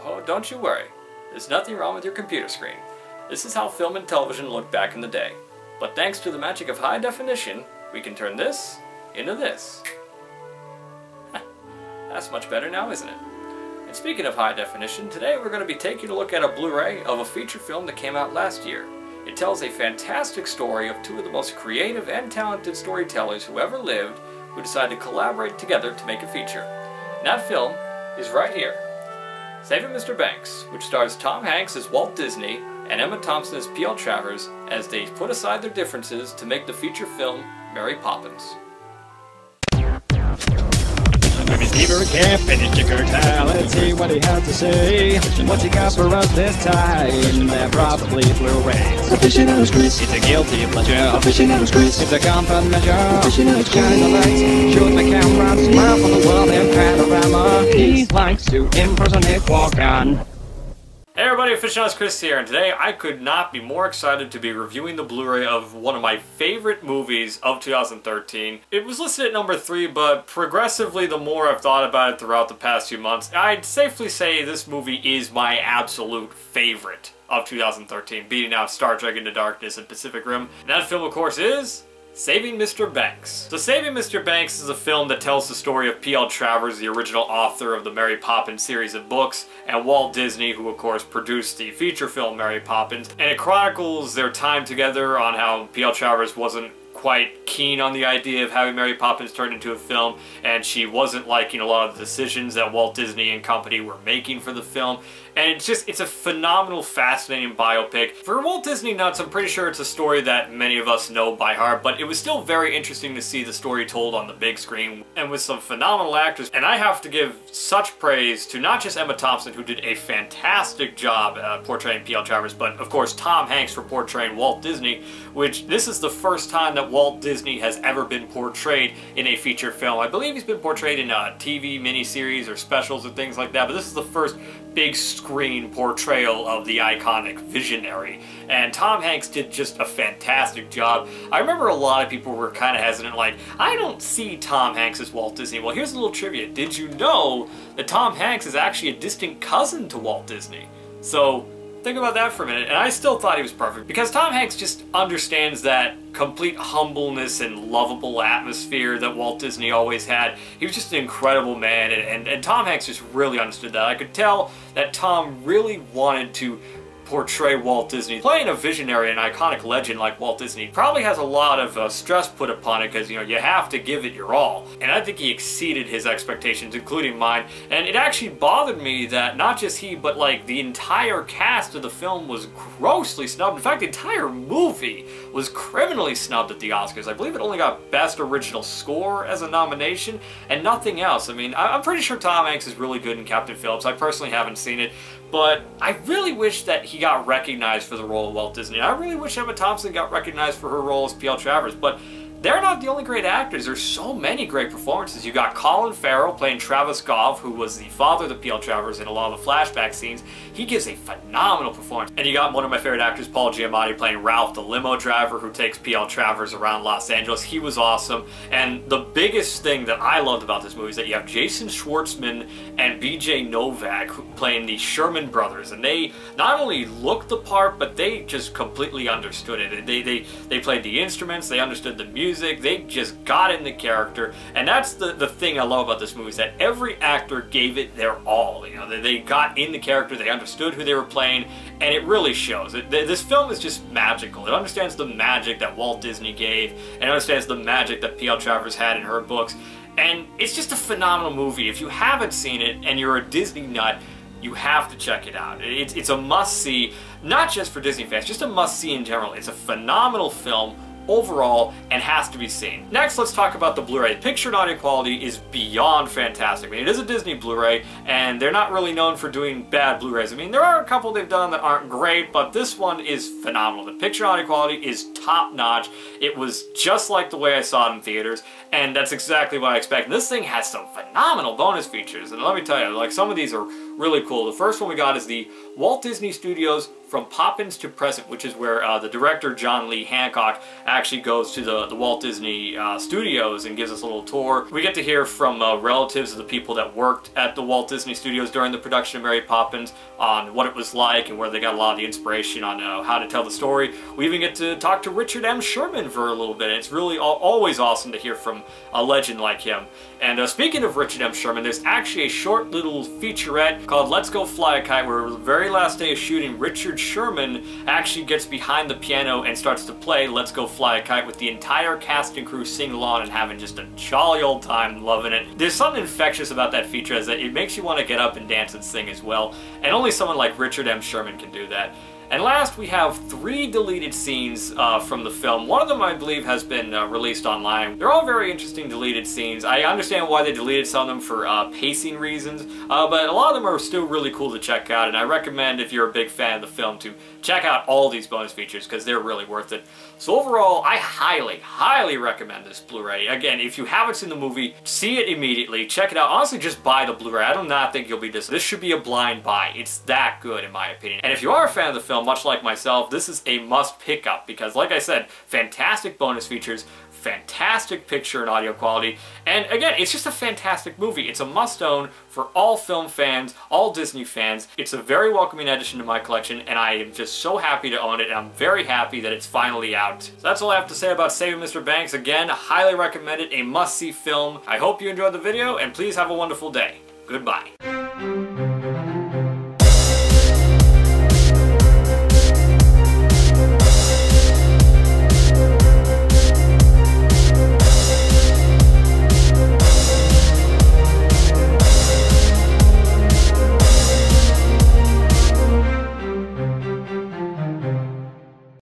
Oh, don't you worry. There's nothing wrong with your computer screen. This is how film and television looked back in the day. But thanks to the magic of high definition, we can turn this into this. That's much better now, isn't it? And speaking of high definition, today we're going to be taking a look at a Blu-ray of a feature film that came out last year. It tells a fantastic story of two of the most creative and talented storytellers who ever lived, who decided to collaborate together to make a feature. And that film is right here. Saving Mr. Banks, which stars Tom Hanks as Walt Disney and Emma Thompson as P.L. Travers as they put aside their differences to make the feature film Mary Poppins. Receiver can't finish your curtail. Let's see what he has to say. What's he got for us this time? They're probably Blu-rays. Aficionados Chris. It's a guilty pleasure. Aficionados Chris. It's a comfort measure. Aficionados Shine the lights. Shoot the camera. Smile for the world in panorama. He likes to impersonate walk-on. Hey everybody, Aficionados Chris here, and today I could not be more excited to be reviewing the Blu-ray of one of my favorite movies of 2013. It was listed at number 3, but progressively the more I've thought about it throughout the past few months, I'd safely say this movie is my absolute favorite of 2013, beating out Star Trek Into Darkness and Pacific Rim. And that film, of course, is Saving Mr. Banks. So Saving Mr. Banks is a film that tells the story of P.L. Travers, the original author of the Mary Poppins series of books, and Walt Disney, who of course produced the feature film Mary Poppins. And it chronicles their time together on how P.L. Travers wasn't quite keen on the idea of having Mary Poppins turned into a film, and she wasn't liking a lot of the decisions that Walt Disney and company were making for the film. And it's a phenomenal, fascinating biopic. For Walt Disney nuts, I'm pretty sure it's a story that many of us know by heart, but it was still very interesting to see the story told on the big screen and with some phenomenal actors. And I have to give such praise to not just Emma Thompson, who did a fantastic job portraying P.L. Travers, but of course Tom Hanks for portraying Walt Disney, which this is the first time that Walt Disney has ever been portrayed in a feature film. I believe he's been portrayed in TV miniseries or specials or things like that, but this is the first big screen portrayal of the iconic visionary. And Tom Hanks did just a fantastic job. I remember a lot of people were kind of hesitant, like, I don't see Tom Hanks as Walt Disney. Well, here's a little trivia. Did you know that Tom Hanks is actually a distant cousin to Walt Disney? So think about that for a minute, and I still thought he was perfect, because Tom Hanks just understands that complete humbleness and lovable atmosphere that Walt Disney always had. He was just an incredible man, and Tom Hanks just really understood that. I could tell that Tom really wanted to portray Walt Disney. Playing a visionary and iconic legend like Walt Disney probably has a lot of stress put upon it, because, you know, you have to give it your all. And I think he exceeded his expectations, including mine. And it actually bothered me that not just he, but like the entire cast of the film was grossly snubbed. In fact, the entire movie was criminally snubbed at the Oscars. I believe it only got Best Original Score as a nomination and nothing else. I mean, I'm pretty sure Tom Hanks is really good in Captain Phillips. I personally haven't seen it, but I really wish that he got recognized for the role of Walt Disney. I really wish Emma Thompson got recognized for her role as P.L. Travers, but they're not the only great actors. There's so many great performances. You got Colin Farrell playing Travis Goff, who was the father of the P.L. Travers in a lot of the flashback scenes. He gives a phenomenal performance. And you got one of my favorite actors, Paul Giamatti, playing Ralph, the limo driver who takes P.L. Travers around Los Angeles. He was awesome. And the biggest thing that I loved about this movie is that you have Jason Schwartzman and B.J. Novak playing the Sherman brothers. And they not only looked the part, but they just completely understood it. They played the instruments, they understood the music, they just got in the character. And that's the thing I love about this movie, is that every actor gave it their all. You know, they got in the character, they understood who they were playing, and it really shows. This film is just magical. It understands the magic that Walt Disney gave, and it understands the magic that P.L. Travers had in her books. And it's just a phenomenal movie. If you haven't seen it and you're a Disney nut, you have to check it out. It's a must-see, not just for Disney fans, just a must-see in general. It's a phenomenal film overall and has to be seen. Next, let's talk about the Blu-ray. Picture and audio quality is beyond fantastic. I mean, it is a Disney Blu-ray, and they're not really known for doing bad Blu-rays. I mean, there are a couple they've done that aren't great, but this one is phenomenal. The picture and audio quality is top-notch. It was just like the way I saw it in theaters, and that's exactly what I expected. This thing has some phenomenal bonus features, and let me tell you, like, some of these are really cool. The first one we got is the Walt Disney Studios From Poppins to Present, which is where the director John Lee Hancock actually goes to the Walt Disney Studios and gives us a little tour. We get to hear from relatives of the people that worked at the Walt Disney Studios during the production of Mary Poppins on what it was like and where they got a lot of the inspiration on how to tell the story. We even get to talk to Richard M. Sherman for a little bit. It's really always awesome to hear from a legend like him. And speaking of Richard M. Sherman, there's actually a short little featurette called Let's Go Fly a Kite, where the very last day of shooting, Richard Sherman actually gets behind the piano and starts to play Let's Go Fly a Kite with the entire cast and crew singing along and having just a jolly old time loving it. There's something infectious about that feature, as that it makes you want to get up and dance and sing as well, and only someone like Richard M. Sherman can do that. And last, we have 3 deleted scenes from the film. One of them, I believe, has been released online. They're all very interesting deleted scenes. I understand why they deleted some of them for pacing reasons, but a lot of them are still really cool to check out, and I recommend, if you're a big fan of the film, to check out all these bonus features, because they're really worth it. So overall, I highly recommend this Blu-ray. Again, if you haven't seen the movie, see it immediately. Check it out. Honestly, just buy the Blu-ray. I do not think you'll be disappointed. This should be a blind buy. It's that good, in my opinion. And if you are a fan of the film, much like myself, this is a must pick up, because like I said, fantastic bonus features, fantastic picture and audio quality, and again, it's just a fantastic movie. It's a must-own for all film fans, all Disney fans. It's a very welcoming addition to my collection, and I am just so happy to own it, and I'm very happy that it's finally out. So that's all I have to say about Saving Mr. Banks. Again, highly recommend it, a must-see film. I hope you enjoyed the video, and please have a wonderful day. Goodbye.